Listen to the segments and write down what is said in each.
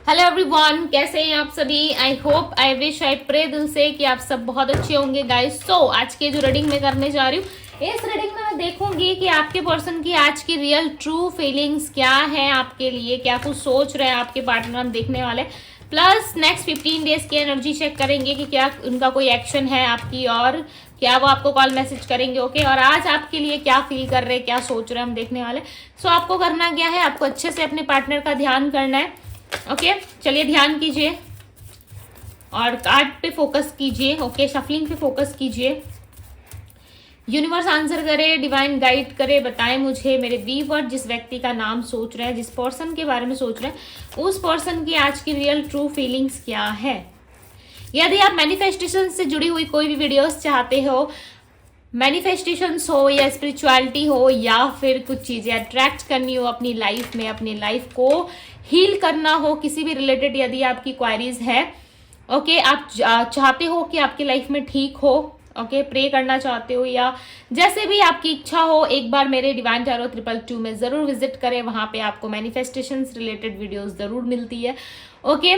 Hello everyone, कैसे हैं आप सभी। I hope, I wish, I pray दिल से कि आप सब बहुत अच्छे होंगे गाइस। सो आज की जो रीडिंग मैं करने जा रही हूँ, इस रीडिंग में मैं देखूंगी कि आपके पर्सन की आज की रियल ट्रू फीलिंग्स क्या है आपके लिए, क्या कुछ सोच रहे हैं आपके पार्टनर, हम देखने वाले। प्लस नेक्स्ट 15 डेज की एनर्जी चेक करेंगे कि क्या उनका कोई एक्शन है आपकी और क्या वो आपको कॉल मैसेज करेंगे। ओके, और आज आपके लिए क्या फील कर रहे हैं, क्या सोच रहे हैं, हम देखने वाले। सो आपको करना क्या है, आपको अच्छे से अपने पार्टनर का ध्यान करना है। ओके, चलिए ध्यान कीजिए और कार्ड पे फोकस कीजिए। ओके, शफलिंग पे फोकस कीजिए। यूनिवर्स आंसर करे, डिवाइन गाइड करे, बताएं मुझे मेरे व्यूअर जिस व्यक्ति का नाम सोच रहे हैं, जिस पर्सन के बारे में सोच रहे हैं, उस पर्सन की आज की रियल ट्रू फीलिंग्स क्या है। यदि आप मैनिफेस्टेशन से जुड़ी हुई कोई भी वीडियोस चाहते हो, मैनिफेस्टेशंस हो या स्पिरिचुअलिटी हो या फिर कुछ चीज़ें अट्रैक्ट करनी हो अपनी लाइफ में, अपनी लाइफ को हील करना हो, किसी भी रिलेटेड यदि आपकी क्वायरीज है, ओके, आप चाहते हो कि आपकी लाइफ में ठीक हो, ओके, प्रे करना चाहते हो या जैसे भी आपकी इच्छा हो, एक बार मेरे डिवाइन टैरो 222 में ज़रूर विजिट करें। वहाँ पे आपको मैनिफेस्टेशंस रिलेटेड वीडियोस ज़रूर मिलती है। ओके,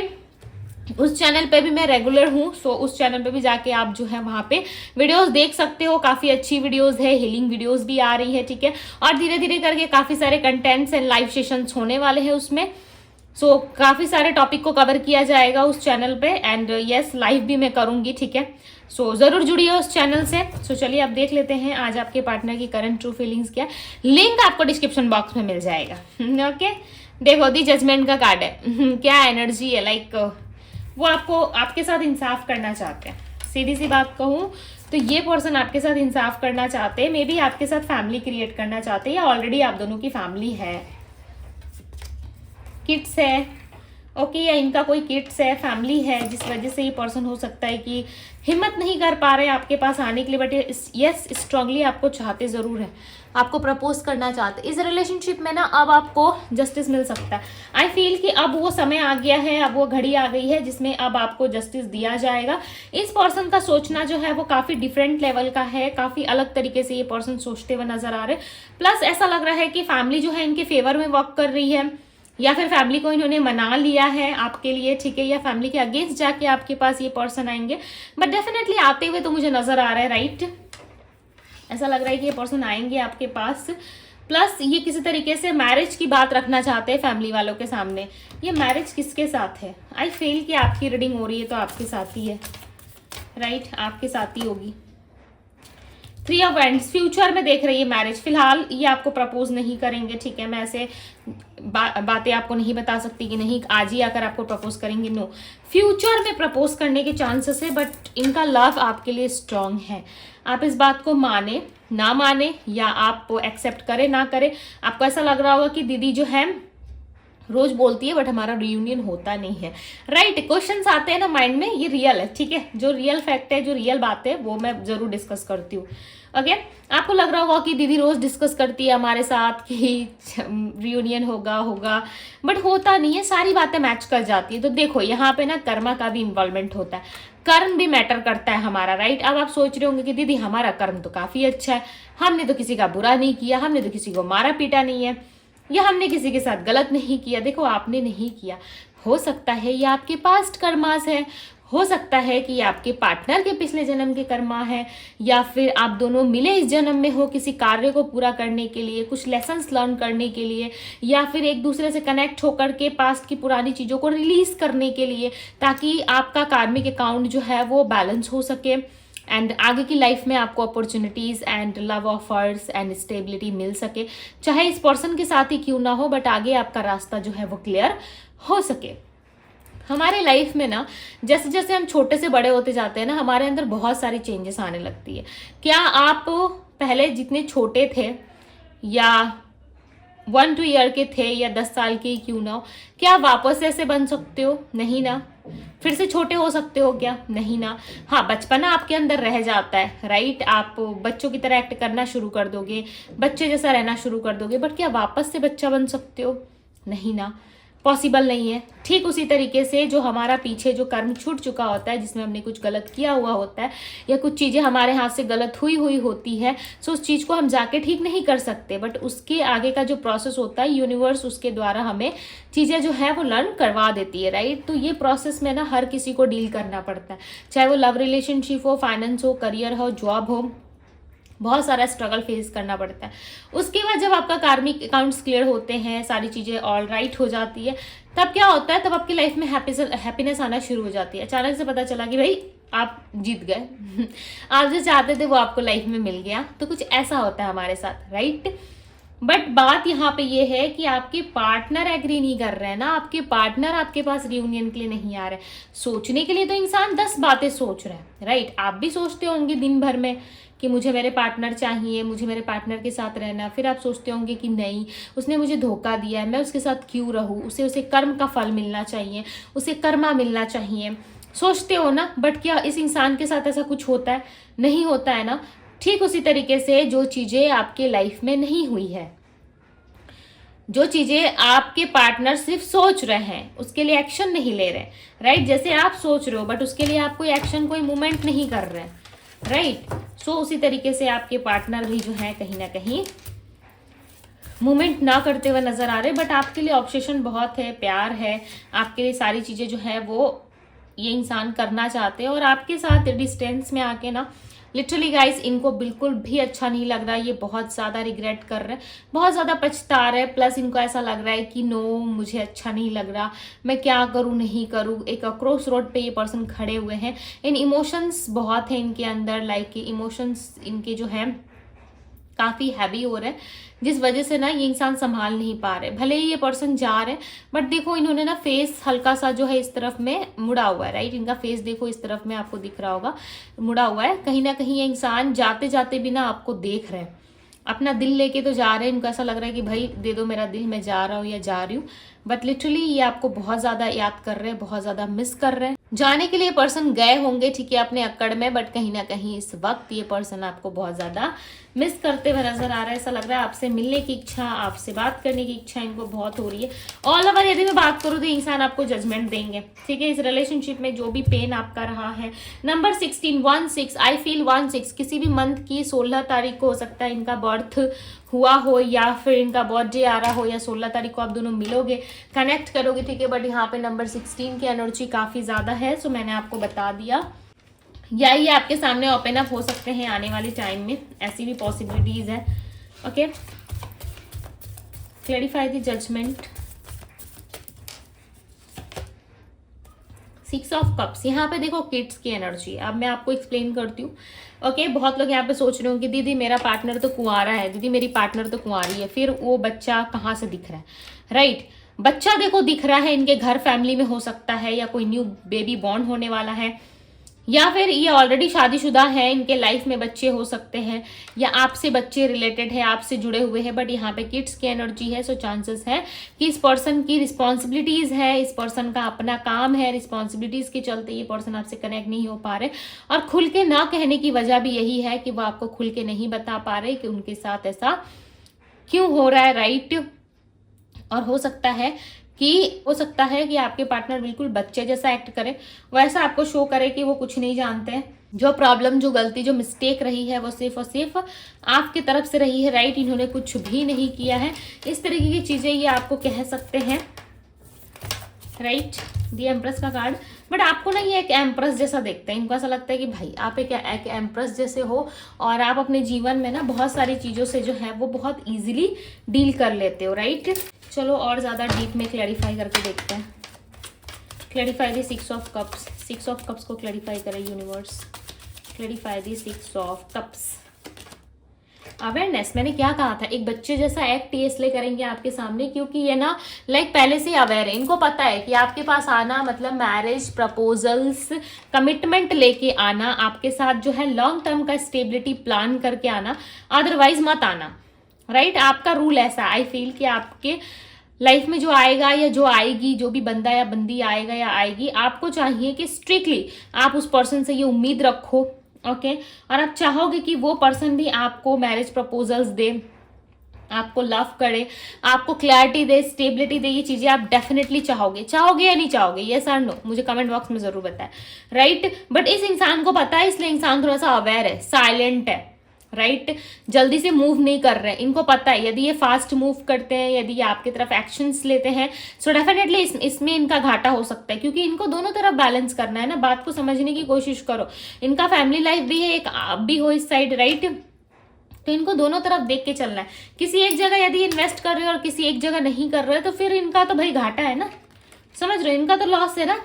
उस चैनल पे भी मैं रेगुलर हूँ, सो उस चैनल पे भी जाके आप जो है वहाँ पे वीडियोस देख सकते हो। काफ़ी अच्छी वीडियोस है, हीलिंग वीडियोस भी आ रही है, ठीक है। और धीरे धीरे करके काफ़ी सारे कंटेंट्स एंड लाइव सेशंस होने वाले हैं उसमें। सो काफ़ी सारे टॉपिक को कवर किया जाएगा उस चैनल पे एंड यस, लाइव भी मैं करूँगी, ठीक है। सो ज़रूर जुड़िए उस चैनल से। सो चलिए अब देख लेते हैं आज आपके पार्टनर की करंट ट्रू फीलिंग्स क्या। लिंक आपको डिस्क्रिप्शन बॉक्स में मिल जाएगा। ओके, देखो दी जजमेंट का कार्ड है। क्या एनर्जी है, लाइक वो आपको आपके साथ इंसाफ करना चाहते हैं। सीधी सी बात कहूँ तो ये पर्सन आपके साथ इंसाफ करना चाहते हैं, मे बी आपके साथ फैमिली क्रिएट करना चाहते हैं या ऑलरेडी आप दोनों की फैमिली है, किड्स है, ओके, या इनका कोई किड्स है, फैमिली है, जिस वजह से ये पर्सन हो सकता है कि हिम्मत नहीं कर पा रहे हैं आपके पास आने के लिए, बट यस स्ट्रांगली आपको चाहते ज़रूर है, आपको प्रपोज करना चाहते। इस रिलेशनशिप में ना अब आपको जस्टिस मिल सकता है। आई फील कि अब वो समय आ गया है, अब वो घड़ी आ गई है जिसमें अब आपको जस्टिस दिया जाएगा। इस पर्सन का सोचना जो है वो काफ़ी डिफरेंट लेवल का है, काफ़ी अलग तरीके से ये पर्सन सोचते हुए नजर आ रहे हैं। प्लस ऐसा लग रहा है कि फैमिली जो है इनके फेवर में वर्क कर रही है या फिर फैमिली को इन्होंने मना लिया है आपके लिए, ठीक है, या फैमिली के अगेंस्ट जाके आपके पास ये पर्सन आएंगे, बट डेफिनेटली आते हुए तो मुझे नजर आ रहा है, राइट। ऐसा लग रहा है कि ये पर्सन आएंगे आपके पास। प्लस ये किसी तरीके से मैरिज की बात रखना चाहते हैं फैमिली वालों के सामने। ये मैरिज किसके साथ है? आई फील कि आपकी रीडिंग हो रही है तो आपके साथ ही है, राइट, आपके साथ ही होगी। 3 ऑफ वांड्स, फ्यूचर में देख रही है मैरिज। फिलहाल ये आपको प्रपोज नहीं करेंगे, ठीक है। मैं ऐसे बातें आपको नहीं बता सकती कि नहीं आज ही आकर आपको प्रपोज करेंगे, नो। फ्यूचर में प्रपोज करने के चांसेस है, बट इनका लव आपके लिए स्ट्रांग है। आप इस बात को माने ना माने या आप एक्सेप्ट करे ना करे, आपको ऐसा लग रहा होगा कि दीदी जो है रोज बोलती है बट हमारा रियूनियन होता नहीं है, राइट। क्वेश्चंस आते हैं ना माइंड में, ये रियल है, ठीक है। जो रियल फैक्ट है, जो रियल बात है, वो मैं जरूर डिस्कस करती हूँ। ओके, आपको लग रहा होगा कि दीदी रोज डिस्कस करती है हमारे साथ कि रियूनियन होगा, बट होता नहीं है, सारी बातें मैच कर जाती है। तो देखो यहाँ पे ना कर्मा का भी इन्वॉल्वमेंट होता है, कर्म भी मैटर करता है हमारा, राइट। अब आप सोच रहे होंगे कि दीदी हमारा कर्म तो काफी अच्छा है, हमने तो किसी का बुरा नहीं किया, हमने तो किसी को मारा पीटा नहीं है, या हमने किसी के साथ गलत नहीं किया। देखो आपने नहीं किया, हो सकता है ये आपके पास्ट कर्मास है, हो सकता है कि ये आपके पार्टनर के पिछले जन्म के कर्मा है, या फिर आप दोनों मिले इस जन्म में हो किसी कार्य को पूरा करने के लिए, कुछ लेसन्स लर्न करने के लिए, या फिर एक दूसरे से कनेक्ट होकर के पास्ट की पुरानी चीज़ों को रिलीज करने के लिए, ताकि आपका कार्मिक अकाउंट जो है वो बैलेंस हो सके एंड आगे की लाइफ में आपको opportunities and love offers and stability मिल सके। चाहे इस पर्सन के साथ ही क्यों ना हो, बट आगे आपका रास्ता जो है वो क्लियर हो सके। हमारे लाइफ में ना जैसे जैसे हम छोटे से बड़े होते जाते हैं ना, हमारे अंदर बहुत सारी चेंजेस आने लगती है। क्या आप पहले जितने छोटे थे या 1-2 ईयर के थे या 10 साल के ही क्यों ना हो, क्या वापस ऐसे बन सकते हो? नहीं ना। फिर से छोटे हो सकते हो क्या? नहीं ना। हाँ, बचपना आपके अंदर रह जाता है, राइट। आप बच्चों की तरह एक्ट करना शुरू कर दोगे, बच्चे जैसा रहना शुरू कर दोगे, बट क्या वापस से बच्चा बन सकते हो? नहीं ना। पॉसिबल नहीं है। ठीक उसी तरीके से जो हमारा पीछे जो कर्म छूट चुका होता है, जिसमें हमने कुछ गलत किया हुआ होता है या कुछ चीज़ें हमारे हाथ से गलत हुई होती है, सो उस चीज़ को हम जाके ठीक नहीं कर सकते, बट उसके आगे का जो प्रोसेस होता है यूनिवर्स उसके द्वारा हमें चीज़ें जो है वो लर्न करवा देती है, राइट। तो ये प्रोसेस में ना हर किसी को डील करना पड़ता है, चाहे वो लव रिलेशनशिप हो, फाइनेंस हो, करियर हो, जॉब हो, बहुत सारा स्ट्रगल फेस करना पड़ता है। उसके बाद जब आपका कार्मिक अकाउंट्स क्लियर होते हैं, सारी चीज़ें ऑल राइट हो जाती है, तब क्या होता है, तब आपकी लाइफ में हैप्पीनेस आना शुरू हो जाती है। अचानक से पता चला कि भाई आप जीत गए आप जो चाहते थे वो आपको लाइफ में मिल गया। तो कुछ ऐसा होता है हमारे साथ, राइट। बट बात यहाँ पे ये है कि आपके पार्टनर एग्री नहीं कर रहे हैं ना, आपके पार्टनर आपके पास रियूनियन के लिए नहीं आ रहे। सोचने के लिए तो इंसान 10 बातें सोच रहा है, राइट। आप भी सोचते होंगे दिन भर में कि मुझे मेरे पार्टनर चाहिए, मुझे मेरे पार्टनर के साथ रहना। फिर आप सोचते होंगे कि नहीं, उसने मुझे धोखा दिया है, मैं उसके साथ क्यों रहूं, उसे कर्म का फल मिलना चाहिए, उसे कर्मा मिलना चाहिए, सोचते हो ना। बट क्या इस इंसान के साथ ऐसा कुछ होता है? नहीं होता है ना। ठीक उसी तरीके से जो चीज़ें आपके लाइफ में नहीं हुई है, जो चीज़ें आपके पार्टनर सिर्फ सोच रहे हैं, उसके लिए एक्शन नहीं ले रहे, राइट। जैसे आप सोच रहे हो बट उसके लिए आप कोई एक्शन, कोई मूवमेंट नहीं कर रहे, राइट। सो उसी तरीके से आपके पार्टनर भी जो है कहीं ना कहीं मूवमेंट ना करते हुए नजर आ रहे, बट आपके लिए ऑब्सेशन बहुत है, प्यार है, आपके लिए सारी चीज़ें जो है वो ये इंसान करना चाहते हैं। और आपके साथ डिस्टेंस में आके ना लिटरली गाइस इनको बिल्कुल भी अच्छा नहीं लग रहा है, ये बहुत ज़्यादा रिग्रेट कर रहे हैं, बहुत ज़्यादा पछता रहे हैं। प्लस इनको ऐसा लग रहा है कि नो, मुझे अच्छा नहीं लग रहा, मैं क्या करूँ नहीं करूँ। एक क्रॉस रोड पे ये पर्सन खड़े हुए हैं। इन इमोशंस बहुत है इनके अंदर, लाइक इमोशंस इनके जो है काफ़ी हैवी हो रहे हैं, जिस वजह से ना ये इंसान संभाल नहीं पा रहे। भले ही ये पर्सन जा रहे हैं, बट देखो इन्होंने ना फेस हल्का सा जो है इस तरफ में मुड़ा हुआ है, राइट। इनका फेस देखो इस तरफ में आपको दिख रहा होगा, मुड़ा हुआ है। कहीं ना कहीं ये इंसान जाते जाते भी ना आपको देख रहे हैं, अपना दिल लेके तो जा रहे हैं। इनको ऐसा लग रहा है कि भाई दे दो मेरा दिल, मैं जा रहा हूँ या जा रही हूँ। बट लिटरली ये आपको बहुत ज़्यादा याद कर रहे हैं, बहुत ज़्यादा मिस कर रहे हैं। जाने के लिए पर्सन गए होंगे, ठीक है, अपने अक्कड़ में, बट कहीं ना कहीं इस वक्त ये पर्सन आपको बहुत ज़्यादा मिस करते हुए नजर आ रहा है। ऐसा लग रहा है आपसे मिलने की इच्छा, आपसे बात करने की इच्छा इनको बहुत हो रही है। ऑल ओवर यदि मैं बात करूँ तो इंसान आपको जजमेंट देंगे, ठीक है। इस रिलेशनशिप में जो भी पेन आपका रहा है, नंबर 16 आई फील 16 किसी भी मंथ की 16 तारीख को हो सकता है इनका बर्थ हुआ हो, या फिर इनका बर्थडे आ रहा हो, या 16 तारीख को आप दोनों मिलोगे, कनेक्ट करोगे, ठीक है। बट यहाँ पे नंबर 16 की एनर्जी काफ़ी ज़्यादा है, सो मैंने आपको बता दिया। या ये आपके सामने ओपन अप हो सकते हैं आने वाले टाइम में, ऐसी भी पॉसिबिलिटीज़ है, okay. Clarify the judgement. 6 of cups, यहाँ पे देखो किड्स की एनर्जी। अब मैं आपको एक्सप्लेन करती हूँ, ओके। बहुत लोग यहाँ पे सोच रहे हो कि दीदी मेरा पार्टनर तो कुंवारा है, दीदी मेरी पार्टनर तो कुंवारी है, फिर वो बच्चा कहाँ से दिख रहा है, राइट। बच्चा देखो दिख रहा है, इनके घर फैमिली में हो सकता है, या कोई न्यू बेबी बॉर्न होने वाला है, या फिर ये ऑलरेडी शादीशुदा है, इनके लाइफ में बच्चे हो सकते हैं, या आपसे बच्चे रिलेटेड है, आपसे जुड़े हुए हैं। बट यहाँ पे किड्स की एनर्जी है, सो चांसेस है कि इस पर्सन की रिस्पॉन्सिबिलिटीज है, इस पर्सन का अपना काम है, रिस्पॉन्सिबिलिटीज के चलते ये पर्सन आपसे कनेक्ट नहीं हो पा रहे। और खुल के ना कहने की वजह भी यही है कि वो आपको खुल के नहीं बता पा रहे कि उनके साथ ऐसा क्यों हो रहा है, राइट। और हो सकता है कि आपके पार्टनर बिल्कुल बच्चे जैसा एक्ट करे, वैसा आपको शो करे कि वो कुछ नहीं जानते हैं। जो प्रॉब्लम, जो गलती, जो मिस्टेक रही है वो सिर्फ और सिर्फ आपकी तरफ से रही है, राइट। इन्होंने कुछ भी नहीं किया है। इस तरीके की चीज़ें ये आपको कह सकते हैं, राइट। दी एम्प्रेस का कार्ड, बट आपको ना ये एक एम्प्रेस जैसा देखते हैं। इनको ऐसा लगता है कि भाई आप एक एम्प्रेस जैसे हो, और आप अपने जीवन में ना बहुत सारी चीज़ों से जो है वो बहुत ईजिली डील कर लेते हो, राइट। चलो और ज़्यादा डीप में क्लैरिफाई करके देखते हैं। Clarify the 6 of cups. 6 of cups को क्लैरिफाई करे universe. Clarify the 6 of cups. Awareness, मैंने क्या कहा था, एक बच्चे जैसा एक्ट ये इसलिए करेंगे आपके सामने क्योंकि ये ना लाइक पहले से अवेयर है। इनको पता है कि आपके पास आना मतलब मैरिज प्रपोजल्स, कमिटमेंट लेके आना, आपके साथ जो है लॉन्ग टर्म का स्टेबिलिटी प्लान करके आना, अदरवाइज मत आना, राइट। आपका रूल ऐसा, आई फील कि आपके लाइफ में जो आएगा या जो आएगी, जो भी बंदा या बंदी आएगा या आएगी, आपको चाहिए कि स्ट्रिक्टली आप उस पर्सन से ये उम्मीद रखो, ओके। और आप चाहोगे कि वो पर्सन भी आपको मैरिज प्रपोजल्स दे, आपको लव करे, आपको क्लैरिटी दे, स्टेबिलिटी दे, ये चीजें आप डेफिनेटली चाहोगे या नहीं चाहोगे, यस और नो, मुझे कमेंट बॉक्स में जरूर बताएं, राइट। बट इस इंसान को पता है, इसलिए इंसान थोड़ा सा अवेयर है, साइलेंट है, राइट। जल्दी से मूव नहीं कर रहे हैं, इनको पता है यदि ये फास्ट मूव करते हैं, यदि ये आपकी तरफ एक्शंस लेते हैं, सो डेफिनेटली इसमें इनका घाटा हो सकता है, क्योंकि इनको दोनों तरफ बैलेंस करना है ना। बात को समझने की कोशिश करो, इनका फैमिली लाइफ भी है, एक आप भी हो इस साइड, राइट। तो इनको दोनों तरफ देख के चलना है। किसी एक जगह यदि इन्वेस्ट कर रहे हो और किसी एक जगह नहीं कर रहे तो फिर इनका तो भाई घाटा है ना, समझ रहे हो, इनका तो लॉस है ना।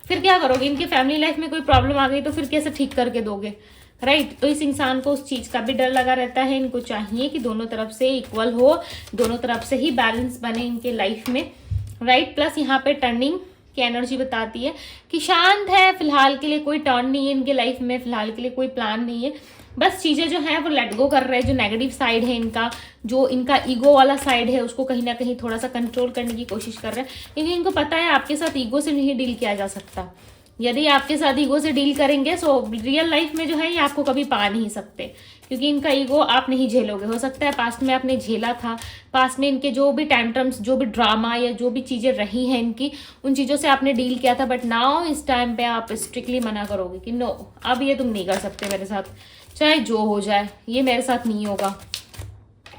फिर क्या करोगे, इनकी फैमिली लाइफ में कोई प्रॉब्लम आ गई तो फिर कैसे ठीक करके दोगे, राइट। तो इस इंसान को उस चीज का भी डर लगा रहता है। इनको चाहिए कि दोनों तरफ से इक्वल हो, दोनों तरफ से ही बैलेंस बने इनके लाइफ में, राइट। प्लस यहाँ पे टर्निंग की एनर्जी बताती है कि शांत है फिलहाल के लिए, कोई टर्न नहीं है इनके लाइफ में, फिलहाल के लिए कोई प्लान नहीं है, बस चीजें जो है वो लेट गो कर रहे हैं। जो नेगेटिव साइड है इनका, जो इनका ईगो वाला साइड है, उसको कहीं ना कहीं थोड़ा सा कंट्रोल करने की कोशिश कर रहे हैं, क्योंकि इनको पता है आपके साथ ईगो से नहीं डील किया जा सकता। यदि आपके साथ ईगो से डील करेंगे सो रियल लाइफ में जो है ये आपको कभी पा नहीं सकते, क्योंकि इनका ईगो आप नहीं झेलोगे। हो सकता है पास्ट में आपने झेला था, पास्ट में इनके जो भी टैंट्रम्स, जो भी ड्रामा या जो भी चीजें रही हैं इनकी, उन चीजों से आपने डील किया था। बट नाउ इस टाइम पे आप स्ट्रिक्टली मना करोगे कि नो, अब ये तुम नहीं कर सकते मेरे साथ, चाहे जो हो जाए, ये मेरे साथ नहीं होगा,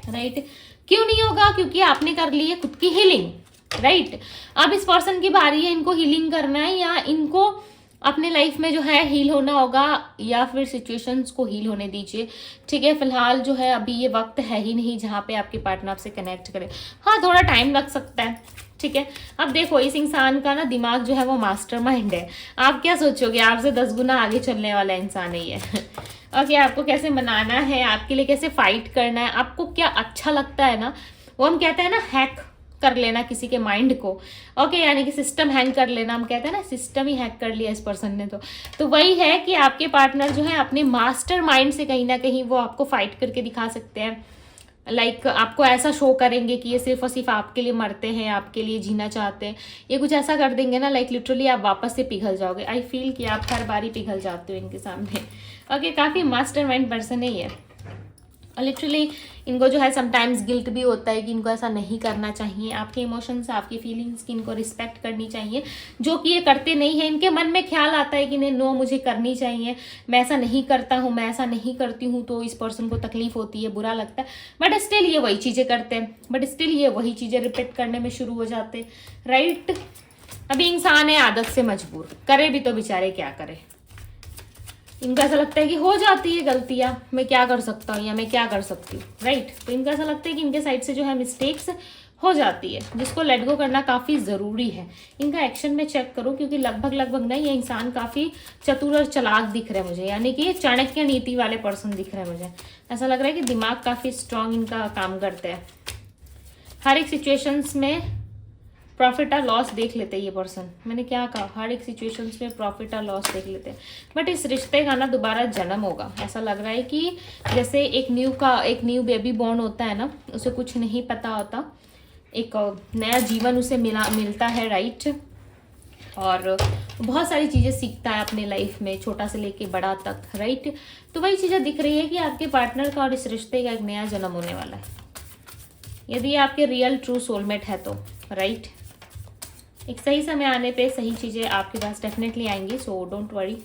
राइट। क्यों नहीं होगा, क्योंकि आपने कर ली है खुद की हीलिंग, राइट। अब इस पर्सन की बारी है, इनको हीलिंग करना है, या इनको अपने लाइफ में जो है हील होना होगा, या फिर सिचुएशंस को हील होने दीजिए, ठीक है। फिलहाल जो है अभी ये वक्त है ही नहीं जहाँ पे आपके पार्टनर आपसे कनेक्ट करे। हाँ, थोड़ा टाइम लग सकता है, ठीक है। अब देखो, इस इंसान का ना दिमाग जो है वो मास्टरमाइंड है। आप क्या सोचोगे, आपसे 10 गुना आगे चलने वाला इंसान ही है। ओके, आपको कैसे मनाना है, आपके लिए कैसे फाइट करना है, आपको क्या अच्छा लगता है ना, वो हम कहते हैं ना हैक कर लेना किसी के माइंड को, ओके, यानी कि सिस्टम हैंग कर लेना, हम कहते हैं ना सिस्टम ही हैक कर लिया इस पर्सन ने। तो वही है कि आपके पार्टनर जो है अपने मास्टर माइंड से कहीं ना कहीं वो आपको फाइट करके दिखा सकते हैं। लाइक आपको ऐसा शो करेंगे कि ये सिर्फ और सिर्फ आपके लिए मरते हैं, आपके लिए जीना चाहते हैं, ये कुछ ऐसा कर देंगे ना, लाइक लिटरली आप वापस से पिघल जाओगे। आई फील कि आप हर बारी पिघल जाते हो इनके सामने। ओके, काफ़ी मास्टरमाइंड पर्सन है ये, और लिटरली इनको जो है समटाइम्स गिल्ट भी होता है कि इनको ऐसा नहीं करना चाहिए। आपके इमोशंस, आपकी फीलिंग्स की इनको रिस्पेक्ट करनी चाहिए, जो कि ये करते नहीं है। इनके मन में ख्याल आता है कि नहीं, नो, मुझे करनी चाहिए, मैं ऐसा नहीं करता हूँ, मैं ऐसा नहीं करती हूँ, तो इस पर्सन को तकलीफ होती है, बुरा लगता है, बट स्टिल ये वही चीज़ें करते हैं, बट स्टिल ये वही चीज़ें रिपीट करने में शुरू हो जाते, राइट। अभी इंसान है आदत से मजबूर, करे भी तो बेचारे क्या करे। इनको ऐसा लगता है कि हो जाती है गलतियां, मैं क्या कर सकता हूँ या मैं क्या कर सकती हूँ, राइट। तो इनको ऐसा लगता है कि इनके साइड से जो है मिस्टेक्स हो जाती है, जिसको लेट गो करना काफ़ी ज़रूरी है। इनका एक्शन में चेक करो, क्योंकि लगभग ना ये इंसान काफ़ी चतुर और चालाक दिख रहा है मुझे, यानी कि ये चाणक्य नीति वाले पर्सन दिख रहे हैं मुझे। ऐसा लग रहा है कि दिमाग काफ़ी स्ट्रांग इनका काम करते हैं, हर एक सिचुएशंस में प्रॉफिट और लॉस देख लेते हैं ये पर्सन। मैंने क्या कहा, हर एक सिचुएशंस में प्रॉफिट और लॉस देख लेते हैं। बट इस रिश्ते का ना दोबारा जन्म होगा। ऐसा लग रहा है कि जैसे एक न्यू बेबी बॉर्न होता है ना, उसे कुछ नहीं पता होता, एक नया जीवन उसे मिलता है, राइट। और बहुत सारी चीज़ें सीखता है अपने लाइफ में, छोटा से लेके बड़ा तक, राइट। तो वही चीज़ें दिख रही है कि आपके पार्टनर का और इस रिश्ते का एक नया जन्म होने वाला है, यदि आपके रियल ट्रू सोलमेट है तो, राइट। एक सही समय आने पे सही चीज़ें आपके पास डेफिनेटली आएंगी, so don't worry.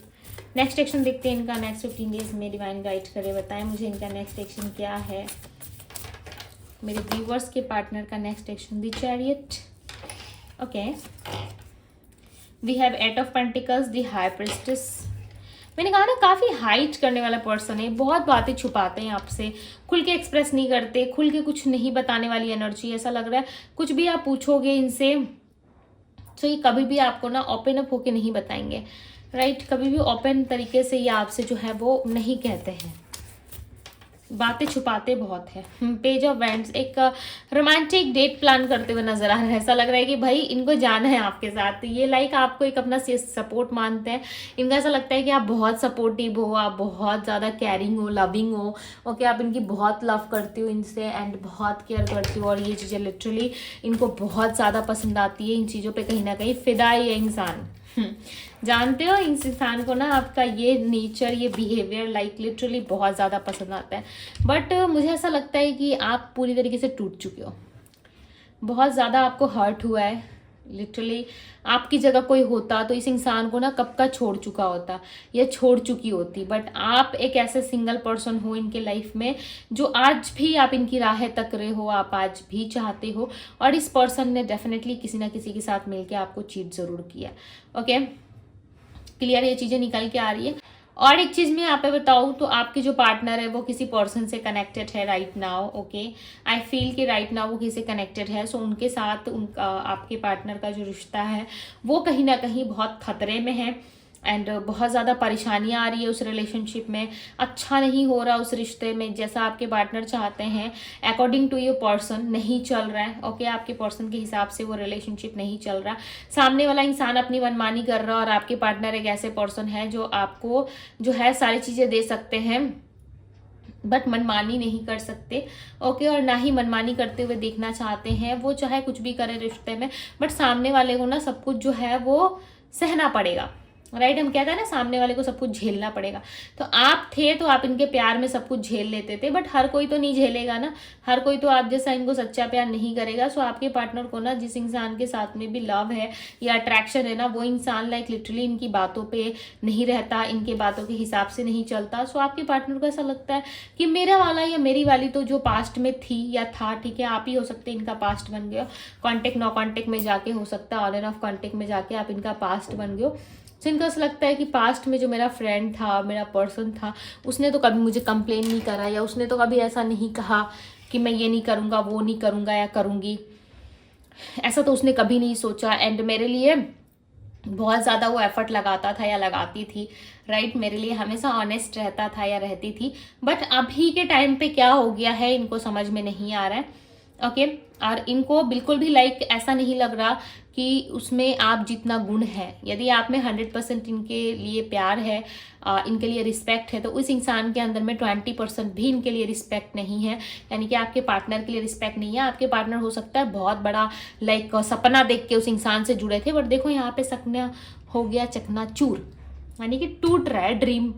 Next action देखते हैं इनका, नेक्स्ट 15 डेज में डिवाइन गाइड करे, बताएं मुझे इनका नेक्स्ट एक्शन क्या है। मेरे व्यूवर्स के पार्टनर का next action, the chariot, okay. We have 8 of pentacles, the high priestess. मैंने कहा ना, काफ़ी हाइड करने वाला पर्सन है, बहुत बातें छुपाते हैं आपसे, खुल के एक्सप्रेस नहीं करते, खुल के कुछ नहीं बताने वाली एनर्जी। ऐसा लग रहा है कुछ भी आप पूछोगे इनसे तो ये कभी भी आपको ना ओपन अप होके नहीं बताएंगे, राइट। कभी भी ओपन तरीके से ये आपसे जो है वो नहीं कहते हैं, बातें छुपाते बहुत है। पेज ऑफ वैंड्स, एक रोमांटिक डेट प्लान करते हुए नजर आ रहा है। ऐसा लग रहा है कि भाई इनको जाना है आपके साथ, ये लाइक आपको एक अपना सपोर्ट मानते हैं। इनको ऐसा लगता है कि आप बहुत सपोर्टिव हो, आप बहुत ज़्यादा केयरिंग हो, लविंग हो, ओके, आप इनकी बहुत लव करती हो इनसे एंड बहुत केयर करती हो, और ये चीज़ें लिटरली इनको बहुत ज़्यादा पसंद आती है। इन चीज़ों पर कहीं ना कहीं फिदा है ये इंसान। जानते हो इस इंसान को ना आपका ये नेचर, ये बिहेवियर लाइक लिटरली बहुत ज़्यादा पसंद आता है। बट मुझे ऐसा लगता है कि आप पूरी तरीके से टूट चुके हो, बहुत ज़्यादा आपको हर्ट हुआ है। लिटरली आपकी जगह कोई होता तो इस इंसान को ना कब का छोड़ चुका होता या छोड़ चुकी होती। बट आप एक ऐसे सिंगल पर्सन हो इनके लाइफ में जो आज भी आप इनकी राहें तक रहे हो, आप आज भी चाहते हो। और इस पर्सन ने डेफिनेटली किसी ना किसी के साथ मिलके आपको चीट ज़रूर किया। ओके, क्लियर ये चीज़ें निकल के आ रही है। और एक चीज़ मैं यहाँ पे बताऊँ तो आपके जो पार्टनर है वो किसी पर्सन से कनेक्टेड है right now. Okay, I feel कि राइट नाउ वो किसी से कनेक्टेड है। सो उनके साथ उनका, आपके पार्टनर का जो रिश्ता है वो कहीं ना कहीं बहुत खतरे में है। एंड बहुत ज़्यादा परेशानियाँ आ रही है उस रिलेशनशिप में, अच्छा नहीं हो रहा उस रिश्ते में जैसा आपके पार्टनर चाहते हैं। अकॉर्डिंग टू योर पर्सन नहीं चल रहा है। ओके, आपके पर्सन के हिसाब से वो रिलेशनशिप नहीं चल रहा। सामने वाला इंसान अपनी मनमानी कर रहा है और आपके पार्टनर एक ऐसे पर्सन है जो आपको जो है सारी चीज़ें दे सकते हैं बट मनमानी नहीं कर सकते। ओके, और ना ही मनमानी करते हुए देखना चाहते हैं। वो चाहे कुछ भी करे रिश्ते में, बट सामने वाले को ना सब कुछ जो है वो सहना पड़ेगा। राइट, हम कहते हैं ना सामने वाले को सब कुछ झेलना पड़ेगा। तो आप थे तो आप इनके प्यार में सब कुछ झेल लेते थे, बट हर कोई तो नहीं झेलेगा ना, हर कोई तो आप जैसा इनको सच्चा प्यार नहीं करेगा। सो आपके पार्टनर को ना जिस इंसान के साथ में भी लव है या अट्रैक्शन है ना, वो इंसान लाइक लिटरली इनकी बातों पे नहीं रहता, इनके बातों के हिसाब से नहीं चलता। सो आपके पार्टनर को ऐसा लगता है कि मेरा वाला या मेरी वाली तो जो पास्ट में थी या था, ठीक है, आप ही हो सकते इनका पास्ट बन गया। कॉन्टेक्ट नो कॉन्टेक्ट में जाके हो सकता है, ऑन एंड ऑफ कॉन्टेक्ट में जाके आप इनका पास्ट बन गए हो। तो इनको ऐसा लगता है कि पास्ट में जो मेरा फ्रेंड था, मेरा पर्सन था, उसने तो कभी मुझे कंप्लेन नहीं करा या उसने तो कभी ऐसा नहीं कहा कि मैं ये नहीं करूँगा, वो नहीं करूँगा या करूँगी, ऐसा तो उसने कभी नहीं सोचा। एंड मेरे लिए बहुत ज़्यादा वो एफर्ट लगाता था या लगाती थी। राइट, मेरे लिए हमेशा ऑनेस्ट रहता था या रहती थी। बट अभी के टाइम पे क्या हो गया है इनको समझ में नहीं आ रहा है। ओके, और इनको बिल्कुल भी लाइक ऐसा नहीं लग रहा कि उसमें आप जितना गुण है, यदि आप में 100% इनके लिए प्यार है, इनके लिए रिस्पेक्ट है, तो उस इंसान के अंदर में 20% भी इनके लिए रिस्पेक्ट नहीं है। यानी कि आपके पार्टनर के लिए रिस्पेक्ट नहीं है। आपके पार्टनर हो सकता है बहुत बड़ा लाइक सपना देख के उस इंसान से जुड़े थे, बट देखो यहाँ पे सपना हो गया चकनाचूर, यानी कि टूट रहा है, ड्रीम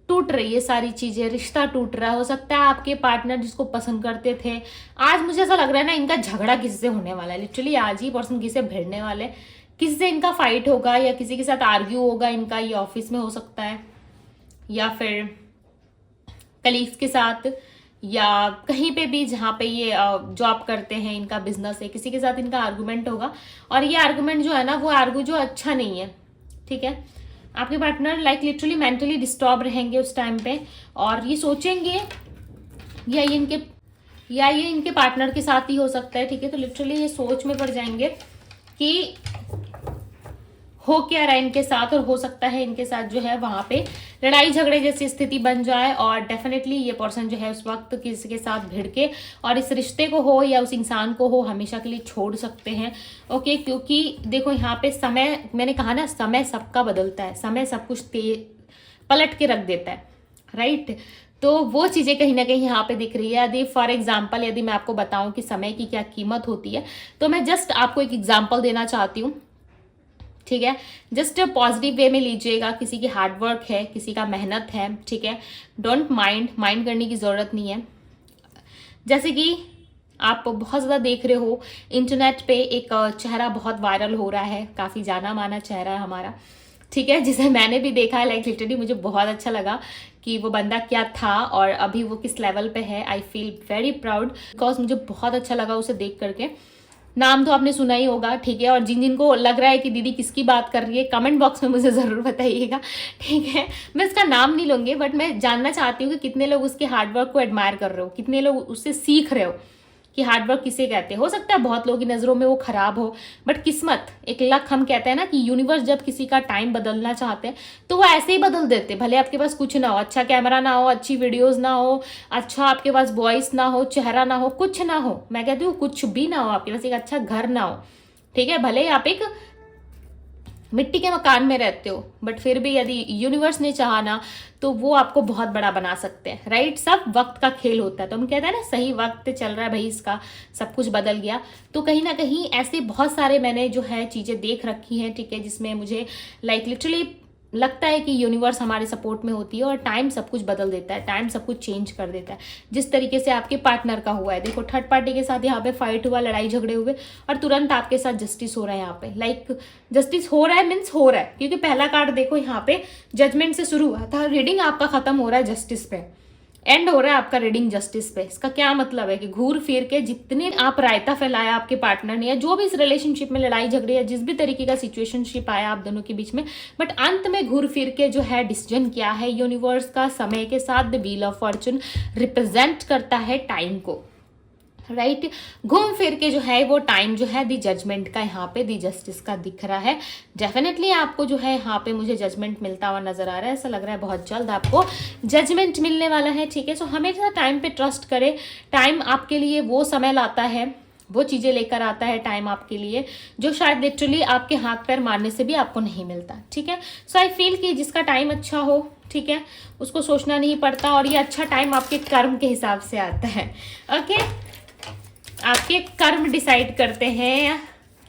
टूट रही है, सारी चीजें, रिश्ता टूट रहा है। हो सकता है आपके पार्टनर जिसको पसंद करते थे, आज मुझे ऐसा लग रहा है ना इनका झगड़ा किसी से होने वाला है। लिटरली आज ही पर्सन किसी से भिड़ने वाले, किसी से इनका फाइट होगा या किसी के साथ आर्ग्यू होगा इनका। ये ऑफिस में हो सकता है या फिर कलीग्स के साथ या कहीं पे भी जहाँ पे ये जॉब करते हैं, इनका बिजनेस है, किसी के साथ इनका आर्गूमेंट होगा। और ये आर्गूमेंट जो है ना वो आर्गू जो अच्छा नहीं है। ठीक है, आपके partner like literally mentally disturb रहेंगे उस टाइम पे और ये सोचेंगे या ये इनके पार्टनर के साथ ही हो सकता है। ठीक है, तो लिटरली ये सोच में पड़ जाएंगे कि हो क्या रहा है इनके साथ, और हो सकता है इनके साथ जो है वहां पे लड़ाई झगड़े जैसी स्थिति बन जाए। और डेफिनेटली ये पर्सन जो है उस वक्त किसी के साथ भिड़ के और इस रिश्ते को हो या उस इंसान को हो हमेशा के लिए छोड़ सकते हैं। ओके, क्योंकि देखो यहाँ पे समय, मैंने कहा ना समय सबका बदलता है, समय सब कुछ पलट के रख देता है। राइट, तो वो चीज़ें कहीं ना कहीं यहाँ पे दिख रही है। यदि फॉर एग्जाम्पल यदि मैं आपको बताऊं कि समय की क्या कीमत होती है, तो मैं जस्ट आपको एक एग्जाम्पल देना चाहती हूँ। ठीक है, जस्ट पॉजिटिव वे में लीजिएगा। किसी की हार्डवर्क है, किसी का मेहनत है, ठीक है, डोंट माइंड करने की ज़रूरत नहीं है। जैसे कि आप बहुत ज़्यादा देख रहे हो इंटरनेट पे एक चेहरा बहुत वायरल हो रहा है, काफ़ी जाना माना चेहरा है हमारा, ठीक है, जिसे मैंने भी देखा है। लाइक लिटरली मुझे बहुत अच्छा लगा कि वो बंदा क्या था और अभी वो किस लेवल पे है। I feel very proud because मुझे बहुत अच्छा लगा उसे देख करके। नाम तो आपने सुना ही होगा, ठीक है, और जिन जिनको लग रहा है कि दीदी किसकी बात कर रही है, कमेंट बॉक्स में मुझे ज़रूर बताइएगा। ठीक है, मैं इसका नाम नहीं लूँगी, बट मैं जानना चाहती हूँ कि कितने लोग उसके हार्डवर्क को एडमायर कर रहे हो, कितने लोग उससे सीख रहे हो कि हार्डवर्क किसे कहते हैं। हो सकता है बहुत लोगों की नज़रों में वो खराब हो, बट किस्मत, एक लक, हम कहते हैं ना कि यूनिवर्स जब किसी का टाइम बदलना चाहते हैं तो वो ऐसे ही बदल देते। भले आपके पास कुछ ना हो, अच्छा कैमरा ना हो, अच्छी वीडियोस ना हो, अच्छा आपके पास वॉइस ना हो, चेहरा ना हो, कुछ ना हो, मैं कहती हूँ कुछ भी ना हो, आपके पास एक अच्छा घर ना हो, ठीक है, भले आप एक मिट्टी के मकान में रहते हो, बट फिर भी यदि यूनिवर्स ने चाहा ना तो वो आपको बहुत बड़ा बना सकते हैं, राइट। सब वक्त का खेल होता है, तो हम कहते हैं ना सही वक्त चल रहा है भाई, इसका सब कुछ बदल गया। तो कहीं ना कहीं ऐसे बहुत सारे मैंने जो है चीज़ें देख रखी हैं, ठीक है, जिसमें मुझे लाइक लिटरली लगता है कि यूनिवर्स हमारे सपोर्ट में होती है और टाइम सब कुछ बदल देता है, टाइम सब कुछ चेंज कर देता है। जिस तरीके से आपके पार्टनर का हुआ है, देखो थर्ड पार्टी के साथ यहाँ पे फाइट हुआ, लड़ाई झगड़े हुए, और तुरंत आपके साथ जस्टिस हो रहा है। यहाँ पे लाइक जस्टिस हो रहा है मीन्स हो रहा है, क्योंकि पहला कार्ड देखो यहाँ पे जजमेंट से शुरू हुआ था, रीडिंग आपका खत्म हो रहा है जस्टिस पे, एंड हो रहा है आपका रीडिंग जस्टिस पे। इसका क्या मतलब है कि घूर फिर के जितने आप रायता फैलाया आपके पार्टनर ने, या जो भी इस रिलेशनशिप में लड़ाई झगड़े या जिस भी तरीके का सिचुएशनशिप आया आप दोनों के बीच में, बट अंत में घूर फिर के जो है डिसीजन क्या है यूनिवर्स का, समय के साथ the wheel of Fortune represent करता है टाइम को, राइट। घूम फिर के जो है वो टाइम जो है दी जजमेंट का यहाँ पे दी जस्टिस का दिख रहा है। डेफिनेटली आपको जो है यहाँ पे मुझे जजमेंट मिलता हुआ नजर आ रहा है, ऐसा लग रहा है बहुत जल्द आपको जजमेंट मिलने वाला है, ठीक है। सो हमेशा टाइम पे ट्रस्ट करें, टाइम आपके लिए वो समय लाता है, वो चीज़ें लेकर आता है टाइम आपके लिए जो शायद लिटरली आपके हाथ पैर मारने से भी आपको नहीं मिलता, ठीक है। सो आई फील कि जिसका टाइम अच्छा हो, ठीक है, उसको सोचना नहीं पड़ता, और ये अच्छा टाइम आपके कर्म के हिसाब से आता है, ओके। आपके कर्म डिसाइड करते हैं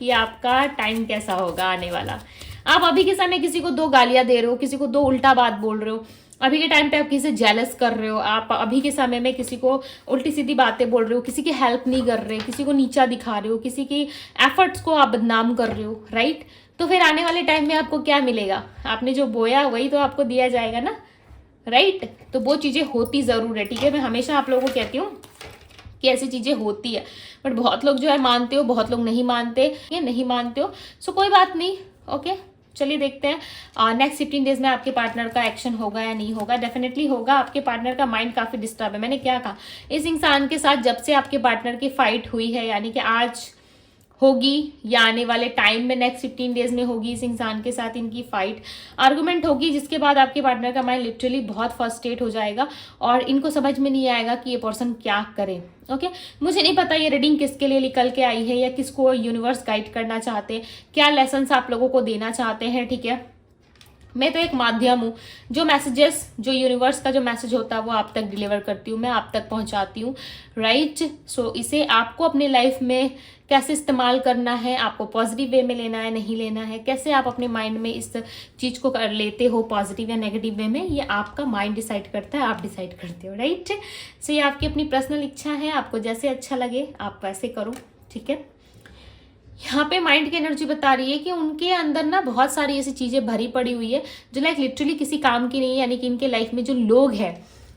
कि आपका टाइम कैसा होगा आने वाला। आप अभी के समय किसी को 2 गालियां दे रहे हो, किसी को 2 उल्टा बात बोल रहे हो, अभी के टाइम पे आप किसी से जेलस कर रहे हो, आप अभी के समय में किसी को उल्टी सीधी बातें बोल रहे हो, किसी की हेल्प नहीं कर रहे, किसी को नीचा दिखा रहे हो, किसी की एफर्ट्स को आप बदनाम कर रहे हो, राइट। तो फिर आने वाले टाइम में आपको क्या मिलेगा? आपने जो बोया वही तो आपको दिया जाएगा ना, राइट। तो वो चीज़ें होती ज़रूर है, ठीक है। मैं हमेशा आप लोगों को कहती हूँ कि ऐसी चीज़ें होती है, बट बहुत लोग जो है मानते हो, बहुत लोग नहीं मानते, ये नहीं मानते हो, सो कोई बात नहीं, ओके। चलिए देखते हैं नेक्स्ट 15 डेज में आपके पार्टनर का एक्शन होगा या नहीं होगा। डेफिनेटली होगा। आपके पार्टनर का माइंड काफ़ी डिस्टर्ब है। मैंने क्या कहा, इस इंसान के साथ जब से आपके पार्टनर की फाइट हुई है, यानी कि आज होगी या आने वाले टाइम में नेक्स्ट 15 डेज में होगी, इस इंसान के साथ इनकी फाइट आर्गुमेंट होगी, जिसके बाद आपके पार्टनर का माइंड लिटरली बहुत फ्रस्ट्रेट हो जाएगा और इनको समझ में नहीं आएगा कि ये पर्सन क्या करे, ओके। मुझे नहीं पता ये रीडिंग किसके लिए निकल के आई है या किसको यूनिवर्स गाइड करना चाहते हैं, क्या लेसन्स आप लोगों को देना चाहते हैं, ठीक है। मैं तो एक माध्यम हूँ, जो मैसेजेस, जो यूनिवर्स का जो मैसेज होता है वो आप तक डिलीवर करती हूँ, मैं आप तक पहुँचाती हूँ, राइट। सो इसे आपको अपनी लाइफ में कैसे इस्तेमाल करना है, आपको पॉजिटिव वे में लेना है, नहीं लेना है, कैसे आप अपने माइंड में इस चीज़ को कर लेते हो पॉजिटिव या नेगेटिव वे में, ये आपका माइंड डिसाइड करता है, आप डिसाइड करते हो, राइट। सो ये आपकी अपनी पर्सनल इच्छा है, आपको जैसे अच्छा लगे आप वैसे करो, ठीक है। यहाँ पे माइंड की एनर्जी बता रही है कि उनके अंदर ना बहुत सारी ऐसी चीज़ें भरी पड़ी हुई है जो लाइक लिटरली किसी काम की नहीं है, यानी कि इनके लाइफ में जो लोग हैं,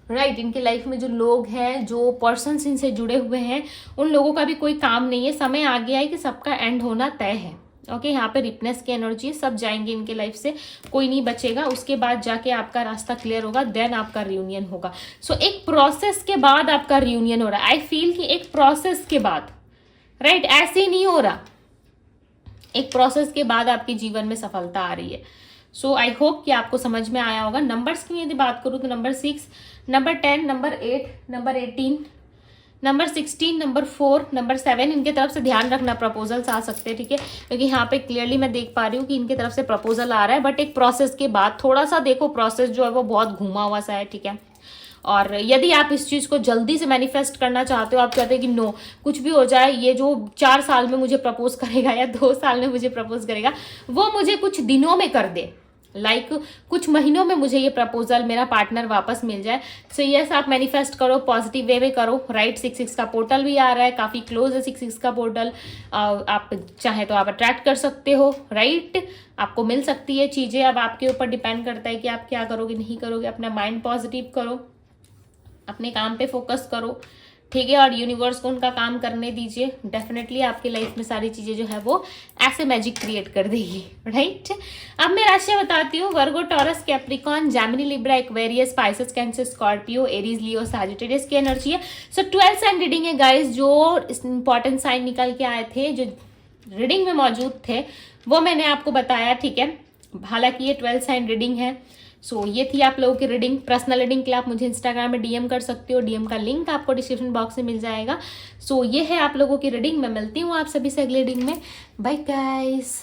राइट, इनके लाइफ में जो लोग हैं, जो पर्सन्स इनसे जुड़े हुए हैं, उन लोगों का भी कोई काम नहीं है। समय आ गया है कि सबका एंड होना तय है, ओके। यहाँ पे रिपनेस की एनर्जी, सब जाएंगे इनके लाइफ से, कोई नहीं बचेगा। उसके बाद जाके आपका रास्ता क्लियर होगा, देन आपका रियूनियन होगा। सो एक प्रोसेस के बाद आपका रियूनियन हो रहा है। आई फील कि एक प्रोसेस के बाद, राइट, ऐसे ही नहीं हो रहा, एक प्रोसेस के बाद आपके जीवन में सफलता आ रही है। सो आई होप कि आपको समझ में आया होगा। नंबर्स की यदि बात करूँ तो number 6, number 10, number 8, number 18, number 16, number 4, number 7, इनके तरफ से ध्यान रखना, प्रपोजल्स आ सकते हैं, ठीक है, क्योंकि यहाँ पे क्लियरली मैं देख पा रही हूँ कि इनके तरफ से प्रपोजल आ रहा है, बट एक प्रोसेस के बाद। थोड़ा सा देखो प्रोसेस जो है वो बहुत घुमा हुआ सा है, ठीक है। और यदि आप इस चीज़ को जल्दी से मैनिफेस्ट करना चाहते हो, आप चाहते हो कि नो कुछ भी हो जाए, ये जो 4 साल में मुझे प्रपोज करेगा या 2 साल में मुझे प्रपोज करेगा, वो मुझे कुछ दिनों में कर दे, लाइक कुछ महीनों में मुझे ये प्रपोजल, मेरा पार्टनर वापस मिल जाए। सो यस, आप मैनिफेस्ट करो, पॉजिटिव वे में करो, राइट। 6-6 का पोर्टल भी आ रहा है, काफ़ी क्लोज है 6-6 का पोर्टल। आप चाहे तो आप अट्रैक्ट कर सकते हो, राइट। आपको मिल सकती है चीज़ें, अब आपके ऊपर डिपेंड करता है कि आप क्या करोगे, नहीं करोगे। अपना माइंड पॉजिटिव करो, अपने काम पे फोकस करो, ठीक है, और यूनिवर्स को उनका काम करने दीजिए। डेफिनेटली आपकी लाइफ में सारी चीज़ें जो है वो ऐसे मैजिक क्रिएट कर देगी, राइट। अब मैं राशियाँ बताती हूँ। Virgo, Taurus, Capricorn, Gemini, Libra, Aquarius, Pisces, Cancer, Scorpio, Aries, Leo, Sagittarius की एनर्जी है। सो 12 साइन रीडिंग है गाइस। जो इंपॉर्टेंट साइन निकल के आए थे, जो रीडिंग में मौजूद थे, वो मैंने आपको बताया, ठीक है। हालांकि ये 12 साइन रीडिंग है। सो ये थी आप लोगों की रीडिंग। पर्सनल रीडिंग के लिए आप मुझे इंस्टाग्राम में डीएम कर सकते हो, डीएम का लिंक आपको डिस्क्रिप्शन बॉक्स में मिल जाएगा। सो ये है आप लोगों की रीडिंग। मैं मिलती हूँ आप सभी से अगले रीडिंग में। Bye guys.